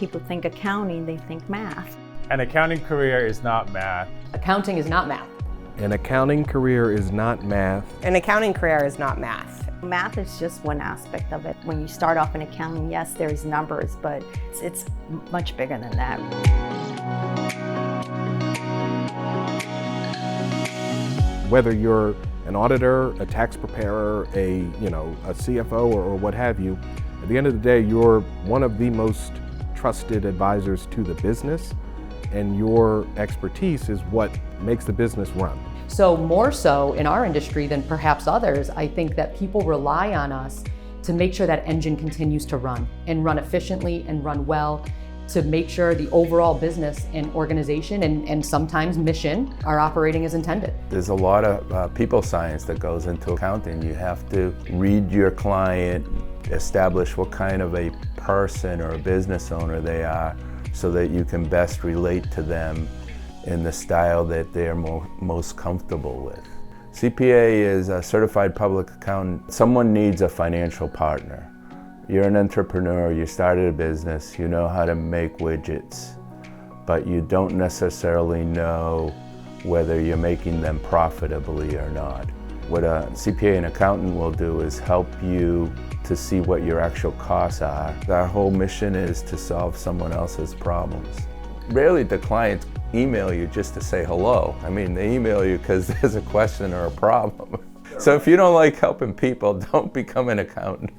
people think accounting, they think math. An accounting career is not math. Accounting is not math. An accounting career is not math. An accounting career is not math. Math is just one aspect of it. When you start off in accounting, yes, there's numbers, but it's much bigger than that. Whether you're an auditor, a tax preparer, a CFO or what have you, at the end of the day, you're one of the most trusted advisors to the business, and your expertise is what makes the business run. So more so in our industry than perhaps others, I think that people rely on us to make sure that engine continues to run and run efficiently and run well, to make sure the overall business and organization and sometimes mission are operating as intended. There's a lot of people science that goes into accounting. You have to read your client, establish what kind of a person or a business owner they are so that you can best relate to them in the style that they're most comfortable with. CPA is a certified public accountant. Someone needs a financial partner. You're an entrepreneur, you started a business, you know how to make widgets, but you don't necessarily know whether you're making them profitably or not. What a CPA and accountant will do is help you to see what your actual costs are. Our whole mission is to solve someone else's problems. Rarely do clients email you just to say hello. I mean, they email you because there's a question or a problem. So if you don't like helping people, don't become an accountant.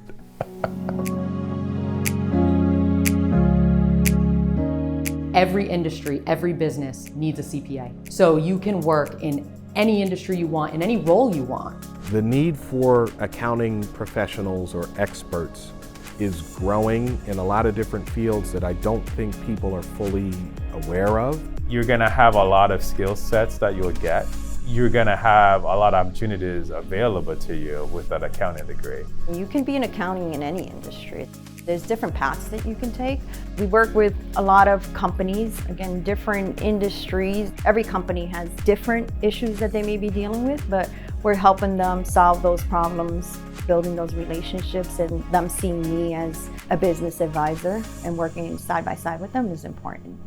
Every industry, every business needs a CPA. So you can work in any industry you want, in any role you want. The need for accounting professionals or experts is growing in a lot of different fields that I don't think people are fully aware of. You're gonna have a lot of skill sets that you'll get. You're gonna have a lot of opportunities available to you with that accounting degree. You can be in accounting in any industry. There's different paths that you can take. We work with a lot of companies, again, different industries. Every company has different issues that they may be dealing with, but we're helping them solve those problems, building those relationships, and them seeing me as a business advisor and working side by side with them is important.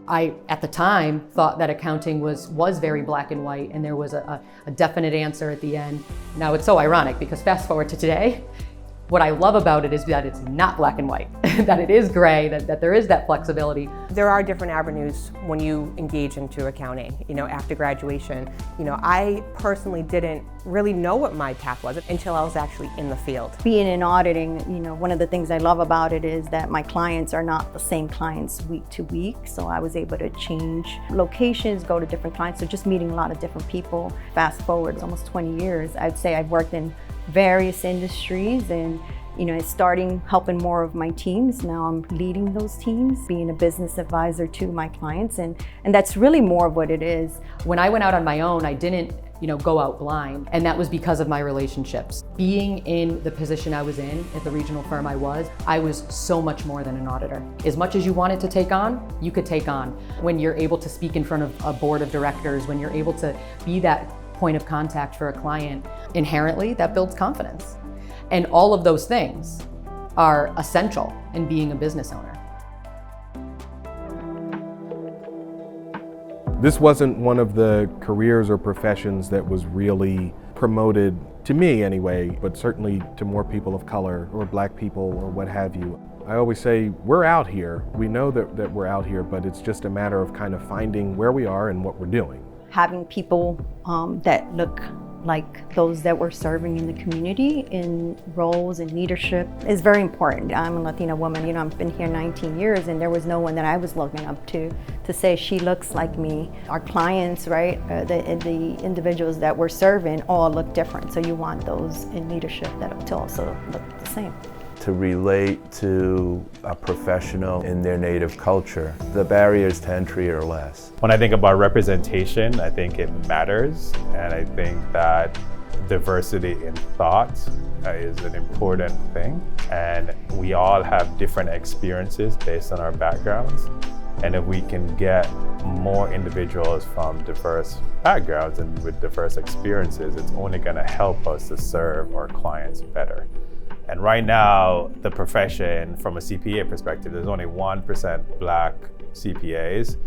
I, at the time, thought that accounting was very black and white, and there was a definite answer at the end. Now it's so ironic because fast forward to today, what I love about it is that it's not black and white, that it is gray, that there is that flexibility. There are different avenues when you engage into accounting, after graduation. I personally didn't really know what my path was until I was actually in the field. Being in auditing, one of the things I love about it is that my clients are not the same clients week to week. So I was able to change locations, go to different clients. So just meeting a lot of different people. Fast forward almost 20 years, I'd say I've worked in various industries and starting helping more of my teams. Now I'm leading those teams, being a business advisor to my clients, and that's really more of what it is. When I went out on my own, I didn't go out blind, and that was because of my relationships. Being in the position I was in at the regional firm I was so much more than an auditor. As much as you wanted to take on, you could take on. When you're able to speak in front of a board of directors, when you're able to be that point of contact for a client, inherently that builds confidence. And all of those things are essential in being a business owner. This wasn't one of the careers or professions that was really promoted, to me anyway, but certainly to more people of color or black people or what have you. I always say, we're out here. We know that we're out here, but it's just a matter of kind of finding where we are and what we're doing. Having people that look like those that we're serving in the community in roles and leadership is very important. I'm a Latina woman, I've been here 19 years and there was no one that I was looking up to say she looks like me. Our clients, right, the individuals that we're serving all look different. So you want those in leadership that to also look the same. To relate to a professional in their native culture, the barriers to entry are less. When I think about representation, I think it matters, and I think that diversity in thought is an important thing, and we all have different experiences based on our backgrounds, and if we can get more individuals from diverse backgrounds and with diverse experiences, it's only going to help us to serve our clients better. And right now, the profession, from a CPA perspective, there's only 1% Black CPAs,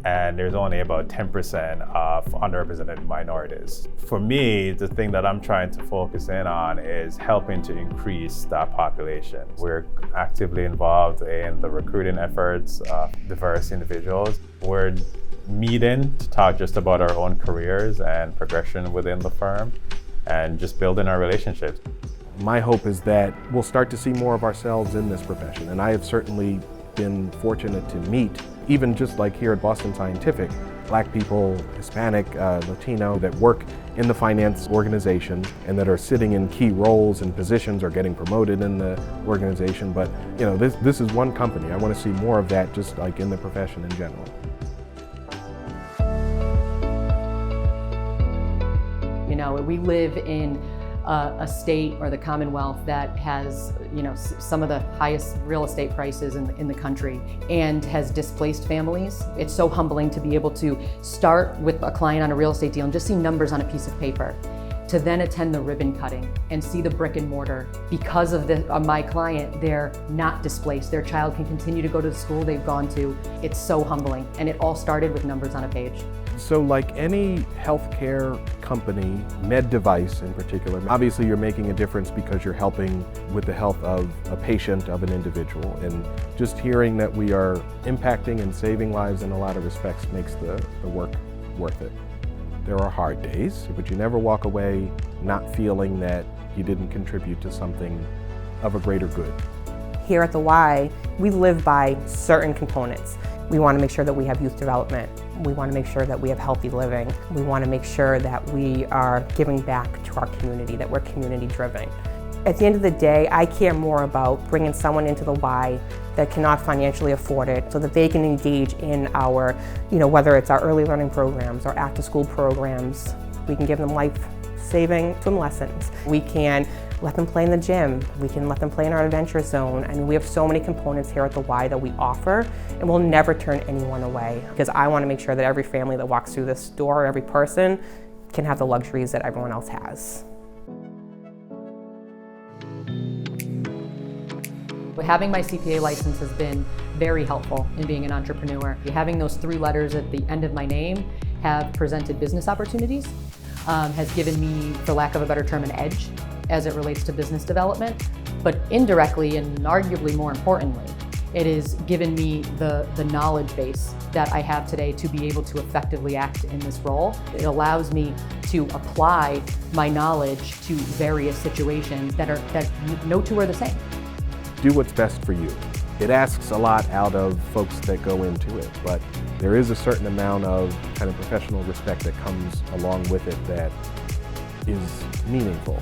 and there's only about 10% of underrepresented minorities. For me, the thing that I'm trying to focus in on is helping to increase that population. We're actively involved in the recruiting efforts of diverse individuals. We're meeting to talk just about our own careers and progression within the firm and just building our relationships. My hope is that we'll start to see more of ourselves in this profession, and I have certainly been fortunate to meet, even just like here at Boston Scientific, Black people, Hispanic, Latino that work in the finance organization and that are sitting in key roles and positions or getting promoted in the organization. But you know, this is one company. I want to see more of that, just like in the profession in general. You know, we live in a state or the Commonwealth that has, you know, some of the highest real estate prices in the country and has displaced families. It's so humbling to be able to start with a client on a real estate deal and just see numbers on a piece of paper, to then attend the ribbon cutting and see the brick and mortar. Because of my client, they're not displaced. Their child can continue to go to the school they've gone to. It's so humbling, and it all started with numbers on a page. So like any healthcare company, med device in particular, obviously you're making a difference because you're helping with the health of a patient, of an individual. And just hearing that we are impacting and saving lives in a lot of respects makes the work worth it. There are hard days, but you never walk away not feeling that you didn't contribute to something of a greater good. Here at the Y, we live by certain components. We want to make sure that we have youth development. We want to make sure that we have healthy living. We want to make sure that we are giving back to our community, that we're community driven. At the end of the day, I care more about bringing someone into the Y that cannot financially afford it so that they can engage in our, whether it's our early learning programs or after school programs. We can give them life-saving swim lessons. We can let them play in the gym. We can let them play in our adventure zone. And we have so many components here at the Y that we offer, and we'll never turn anyone away, because I want to make sure that every family that walks through this door, every person, can have the luxuries that everyone else has. Having my CPA license has been very helpful in being an entrepreneur. Having those 3 letters at the end of my name have presented business opportunities, has given me, for lack of a better term, an edge as it relates to business development. But indirectly, and arguably more importantly, it has given me the knowledge base that I have today to be able to effectively act in this role. It allows me to apply my knowledge to various situations that no two are the same. Do what's best for you. It asks a lot out of folks that go into it, but there is a certain amount of kind of professional respect that comes along with it that is meaningful.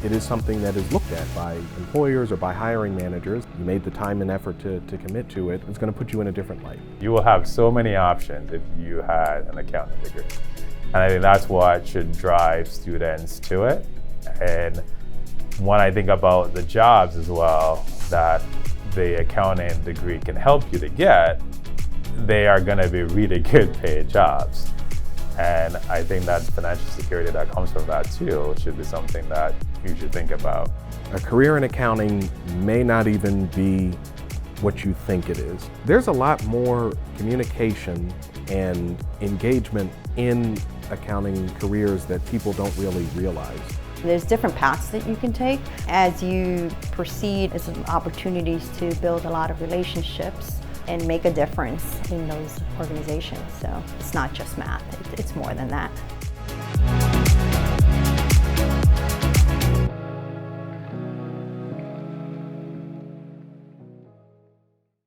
It is something that is looked at by employers or by hiring managers. You made the time and effort to commit to it. It's going to put you in a different light. You will have so many options if you had an accounting degree. And I think that's what should drive students to it. And when I think about the jobs as well that the accounting degree can help you to get, they are going to be really good paid jobs. And I think that financial security that comes from that too should be something that you should think about. A career in accounting may not even be what you think it is. There's a lot more communication and engagement in accounting careers that people don't really realize. There's different paths that you can take. As you proceed, it's opportunities to build a lot of relationships and make a difference in those organizations. So it's not just math, it's more than that.